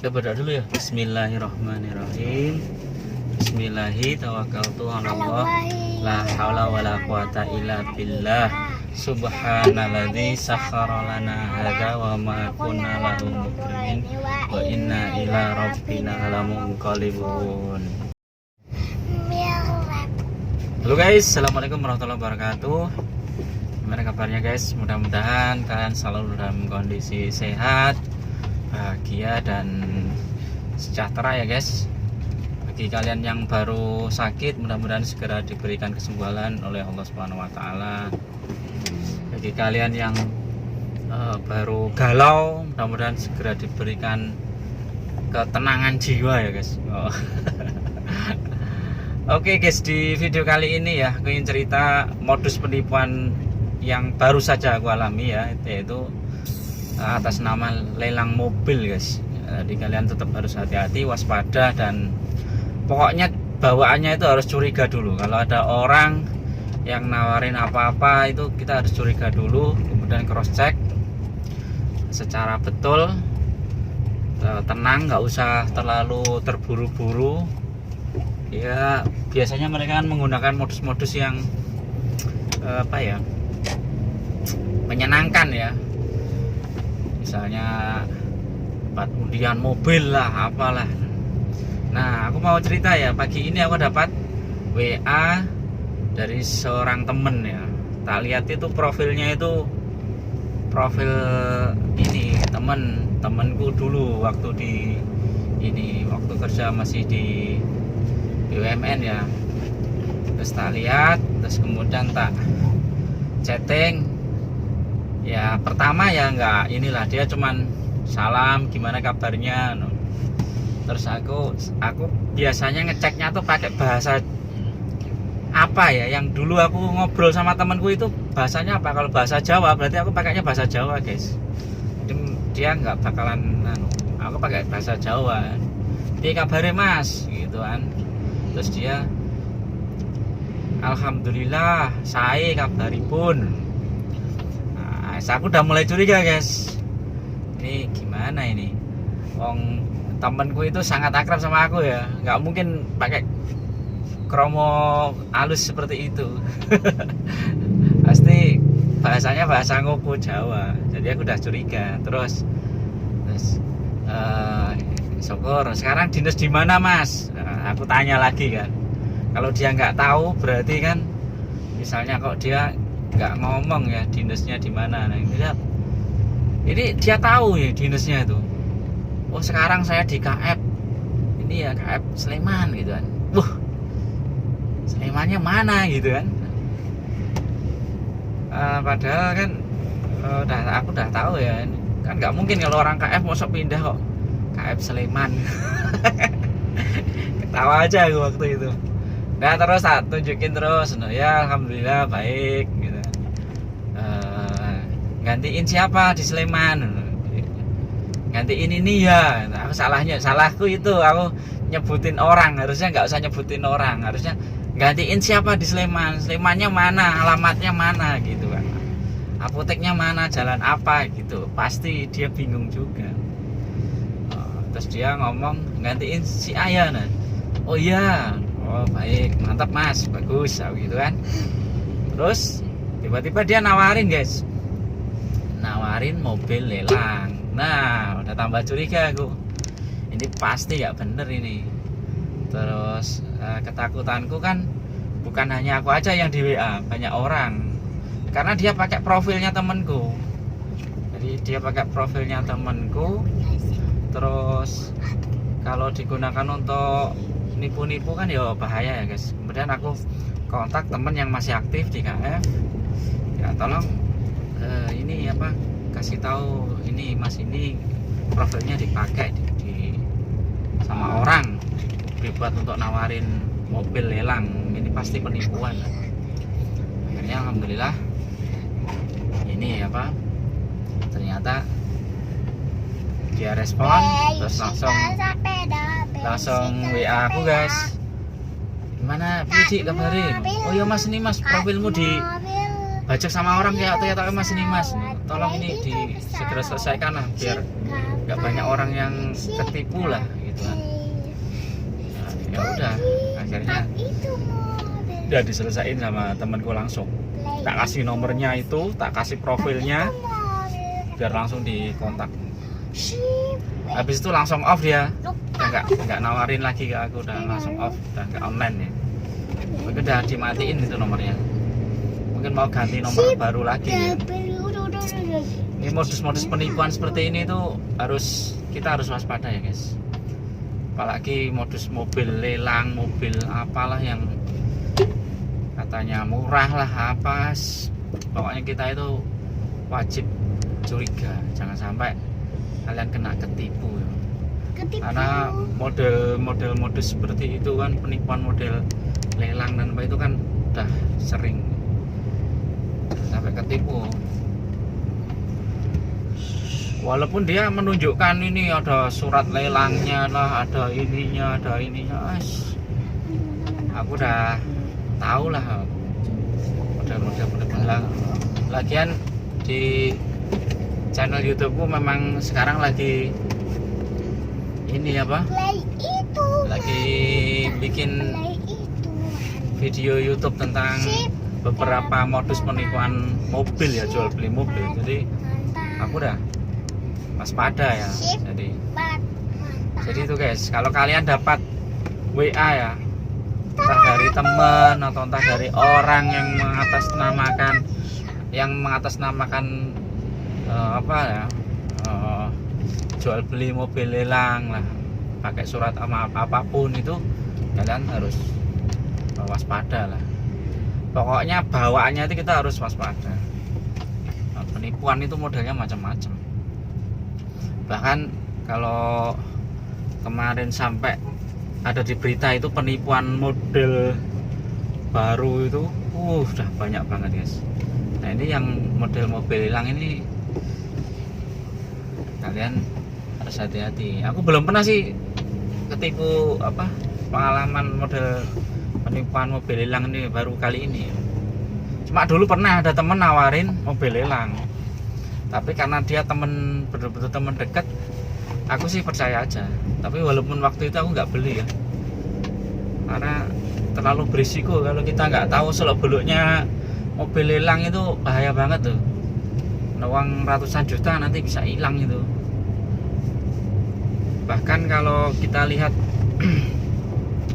Kita berdoa dulu ya. Bismillahirrahmanirrahim. Bismillahi tawakkaltu 'alallah. La haula wala quwata illa billah. Subhanalladzi sakhkhara lana hadza wa ma kunna lahu muqrinin wa inna ila rabbina lamunqalibun. Halo guys, assalamualaikum warahmatullahi wabarakatuh. Gimana kabarnya guys? Mudah-mudahan kalian selalu dalam kondisi sehat, bahagia dan sejahtera ya guys. Bagi kalian yang baru sakit, mudah-mudahan segera diberikan kesembuhan oleh Allah Subhanahu wa taala. Bagi kalian yang baru galau, mudah-mudahan segera diberikan ketenangan jiwa ya guys. Oke guys, di video kali ini ya aku ingin cerita modus penipuan yang baru saja aku alami ya, yaitu atas nama lelang mobil guys. Jadi kalian tetap harus hati-hati, waspada, dan pokoknya bawaannya itu harus curiga dulu. Kalau ada orang yang nawarin apa-apa itu kita harus curiga dulu, kemudian cross check secara betul, tenang, nggak usah terlalu terburu-buru. Ya biasanya mereka kan menggunakan modus-modus yang menyenangkan ya. Misalnya dapat undian mobil lah, apalah. Nah, aku mau cerita ya, pagi ini aku dapat WA dari seorang temen ya. Tak lihat itu profilnya itu profil ini temenku dulu waktu waktu kerja masih di BUMN ya. Terus tak lihat, terus kemudian tak chatting. Ya pertama ya enggak, inilah dia cuman salam, gimana kabarnya. Terus aku biasanya ngeceknya tuh pakai bahasa apa ya, yang dulu aku ngobrol sama temanku itu bahasanya apa. Kalau bahasa Jawa berarti aku pakainya bahasa Jawa guys. Jadi dia nggak bakalan aku pakai bahasa Jawa. Piye kabare mas gitu kan. Terus dia alhamdulillah sae kabaripun. Nah, aku udah mulai curiga guys. Ini gimana ini? Wong temanku itu sangat akrab sama aku ya, nggak mungkin pakai kromo halus seperti itu. Pasti bahasanya bahasa ngoko Jawa. Jadi aku udah curiga. Terus syukur. Sekarang dinas di mana mas? Nah, aku tanya lagi kan. Kalau dia nggak tahu berarti kan, misalnya kok dia nggak ngomong ya dinasnya di mana. Nah, ini dia tahu ya dinasnya itu. Oh sekarang saya di KF ini ya, KF Sleman gitu kan. Slemannya mana gitu kan. Padahal kan aku udah tahu ya, kan nggak mungkin kalau orang KF mau pindah kok KF Sleman. Ketawa aja aku waktu itu. Nah terus tak tunjukin terus, ya alhamdulillah baik gitu. Gantiin siapa di Sleman? Gantiin ini ya. Aku salahku itu aku nyebutin orang, harusnya nggak usah nyebutin orang, harusnya gantiin siapa di Sleman, Slemannya mana, alamatnya mana gitu kan, apoteknya mana, jalan apa gitu. Pasti dia bingung juga. Terus dia ngomong gantiin si Ayah. Oh iya, oh baik, mantap mas, bagus gitu kan. Terus tiba-tiba dia nawarin guys, nawarin mobil lelang. Nah udah tambah curiga aku, ini pasti gak bener ini. Terus ketakutanku kan bukan hanya aku aja yang di WA, banyak orang. Karena dia pakai profilnya temenku. Jadi dia pakai profilnya temenku. Terus kalau digunakan untuk nipu-nipu kan ya bahaya ya guys. Kemudian aku kontak temen yang masih aktif di KF. Ya tolong ini kasih tahu ini mas, ini profilnya dipakai sama orang dibuat untuk nawarin mobil lelang, ini pasti penipuan. Akhirnya alhamdulillah ini ternyata dia respon, terus langsung WA aku guys, gimana Puji kabarin. Oh iya mas, ini mas profilmu di bajak sama orang kayak mas, ini mas, tolong ini segera selesaikan lah biar nggak banyak orang yang ketipu lah gitu kan. Nah, ya udah akhirnya udah diselesain sama temanku langsung. Tak kasih nomornya itu, tak kasih profilnya, biar langsung dikontak. Habis itu langsung off dia, udah nggak nawarin lagi ke aku, udah langsung off, udah nggak online ya. Mungkin udah dimatiin itu nomornya. Mungkin mau ganti nomor baru lagi. Ya. Ini modus-modus penipuan seperti ini tuh kita harus waspada ya guys. Apalagi modus mobil lelang, mobil apalah yang katanya murah lah apa, pokoknya kita itu wajib curiga, jangan sampai kalian kena ketipu ya. Karena model modus seperti itu kan, penipuan model lelang dan apa itu kan udah sering sampai ketipu. Walaupun dia menunjukkan ini ada surat lelangnya lah, ada ininya, aku udah tahu lah model-model lelang. Lagian di channel YouTubeku memang sekarang lagi ini apa? Lagi bikin video YouTube tentang beberapa modus penipuan mobil ya, jual beli mobil. Jadi aku udah waspada ya. Jadi itu guys, kalau kalian dapat WA ya, entah dari teman atau entah dari orang yang mengatasnamakan apa ya, jual beli mobil lelang lah, pakai surat sama apapun itu, kalian harus waspada lah. Pokoknya bawaannya itu kita harus waspada. Penipuan itu modelnya macam-macam. Bahkan kalau kemarin sampai ada di berita itu penipuan model baru itu, udah banyak banget guys. Nah ini yang model mobil hilang ini kalian harus hati-hati. Aku belum pernah sih ketipu apa pengalaman model penipuan mobil hilang ini, baru kali ini. Cuma dulu pernah ada temen nawarin mobil hilang, tapi karena dia betul-betul temen dekat, aku sih percaya aja. Tapi walaupun waktu itu aku nggak beli ya, karena terlalu berisiko. Kalau kita nggak tahu seluk beluknya mobil lelang itu bahaya banget tuh. Uang ratusan juta nanti bisa hilang itu. Bahkan kalau kita lihat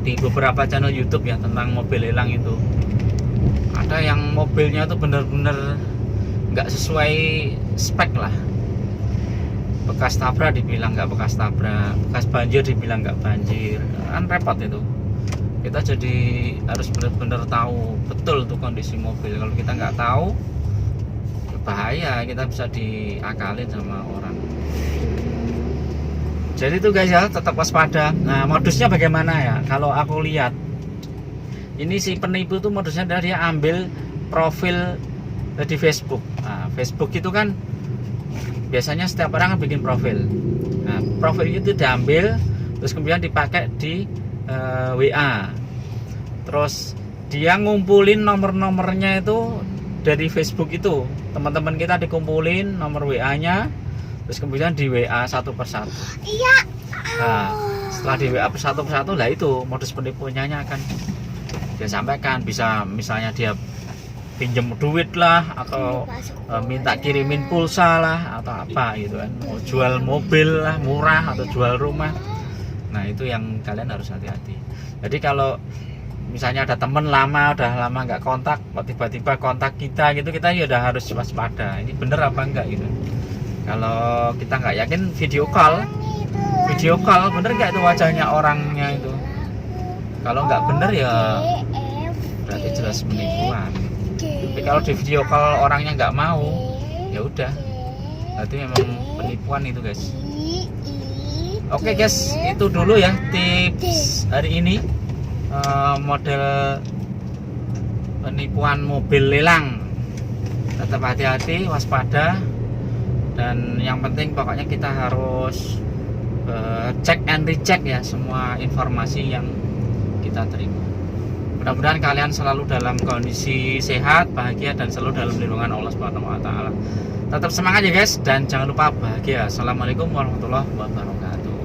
di beberapa channel YouTube ya tentang mobil lelang itu, ada yang mobilnya tuh bener-bener nggak sesuai spek lah. Bekas tabrak dibilang nggak bekas tabrak, bekas banjir dibilang nggak banjir, kan repot itu. Kita jadi harus benar-benar tahu betul tuh kondisi mobil. Kalau kita nggak tahu, bahaya, kita bisa diakalin sama orang. Jadi itu guys ya, tetap waspada. Nah modusnya bagaimana ya? Kalau aku lihat ini si penipu tuh modusnya dia ambil profil di Facebook. Nah, Facebook itu kan biasanya setiap orang bikin profil. Nah, profil itu diambil, terus kemudian dipakai di WA. Terus dia ngumpulin nomor-nomornya itu dari Facebook itu. Teman-teman kita dikumpulin nomor WA-nya, terus kemudian di WA satu persatu. Iya. Nah, setelah di WA satu persatu, lah itu modus penipuannya akan dia sampaikan. Bisa misalnya dia pinjam duit lah, atau minta kirimin pulsa lah, atau apa gitu kan, mau jual mobil lah murah, atau jual rumah. Nah itu yang kalian harus hati-hati. Jadi kalau misalnya ada temen udah lama nggak kontak, kok tiba-tiba kontak kita gitu, kita ya udah harus waspada, ini bener apa enggak gitu. Kalau kita nggak yakin, video call bener nggak itu wajahnya orangnya itu. Kalau nggak bener ya berarti jelas penipuan. Tapi kalau di video call orangnya nggak mau, ya udah, berarti memang penipuan itu guys. Oke guys, itu dulu ya tips hari ini, model penipuan mobil lelang. Tetap hati-hati, waspada, dan yang penting pokoknya kita harus cek and recheck ya semua informasi yang kita terima. Mudah-mudahan kalian selalu dalam kondisi sehat, bahagia, dan selalu dalam lindungan Allah Subhanahu wa taala. Tetap semangat ya guys, dan jangan lupa bahagia. Assalamualaikum warahmatullahi wabarakatuh.